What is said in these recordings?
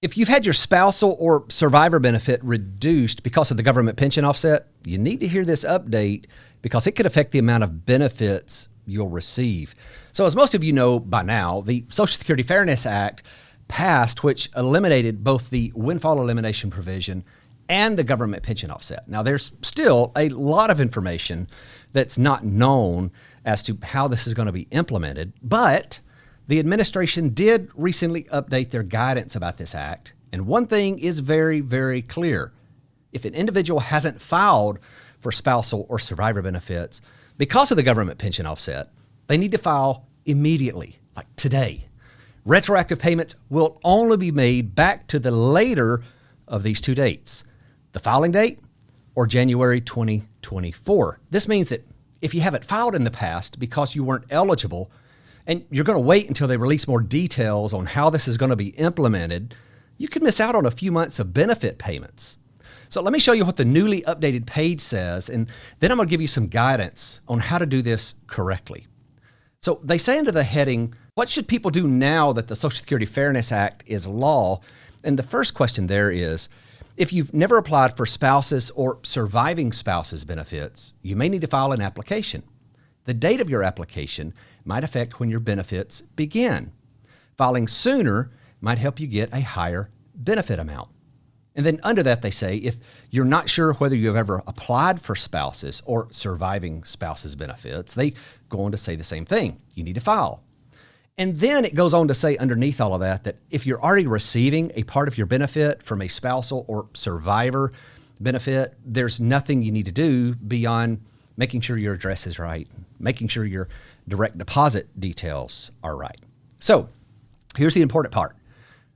If you've had your spousal or survivor benefit reduced because of the government pension offset, you need to hear this update because it could affect the amount of benefits you'll receive. So as most of you know by now, the Social Security Fairness Act passed, which eliminated both the windfall elimination provision and the government pension offset. Now, there's still a lot of information that's not known as to how this is going to be implemented, but the administration did recently update their guidance about this act. And one thing is very, very clear. If an individual hasn't filed for spousal or survivor benefits because of the government pension offset, they need to file immediately, like today. Retroactive payments will only be made back to the later of these two dates, the filing date or January 2024. This means that if you haven't filed in the past because you weren't eligible, and you're going to wait until they release more details on how this is going to be implemented, you could miss out on a few months of benefit payments. So let me show you what the newly updated page says, and then I'm going to give you some guidance on how to do this correctly. So they say under the heading, what should people do now that the Social Security Fairness Act is law? And the first question there is, if you've never applied for spouses or surviving spouses benefits, you may need to file an application. The date of your application might affect when your benefits begin. Filing sooner might help you get a higher benefit amount. And then under that, they say, if you're not sure whether you've ever applied for spouses or surviving spouses benefits, they go on to say the same thing. You need to file. And then it goes on to say underneath all of that, that if you're already receiving a part of your benefit from a spousal or survivor benefit, there's nothing you need to do beyond making sure your address is right, making sure your direct deposit details are right. So here's the important part.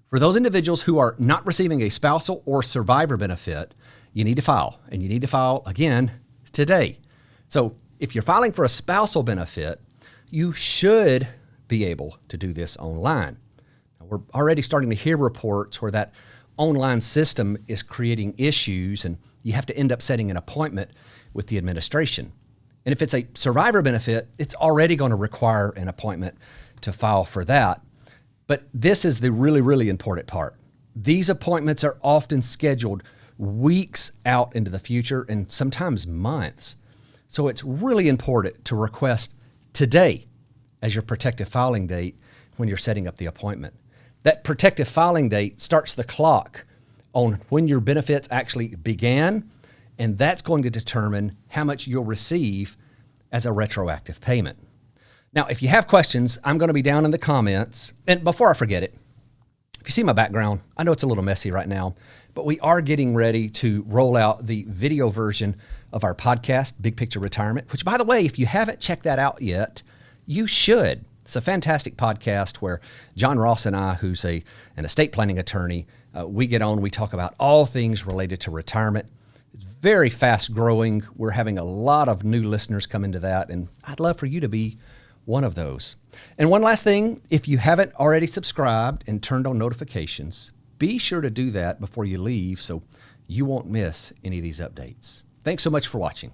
For those individuals who are not receiving a spousal or survivor benefit, you need to file, and you need to file again today. So if you're filing for a spousal benefit, you should be able to do this online. Now, we're already starting to hear reports where that online system is creating issues and you have to end up setting an appointment with the administration. And if it's a survivor benefit, it's already going to require an appointment to file for that. But this is the really, really important part. These appointments are often scheduled weeks out into the future and sometimes months. So it's really important to request today as your protective filing date when you're setting up the appointment. That protective filing date starts the clock on when your benefits actually began, and that's going to determine how much you'll receive as a retroactive payment. Now, if you have questions, I'm going to be down in the comments. And before I forget it, if you see my background, I know it's a little messy right now, but we are getting ready to roll out the video version of our podcast, Big Picture Retirement, which, by the way, if you haven't checked that out yet, you should. It's a fantastic podcast where John Ross and I, who's an estate planning attorney, we get on, we talk about all things related to retirement. It's very fast growing. We're having a lot of new listeners come into that, and I'd love for you to be one of those. And one last thing, if you haven't already subscribed and turned on notifications, be sure to do that before you leave so you won't miss any of these updates. Thanks so much for watching.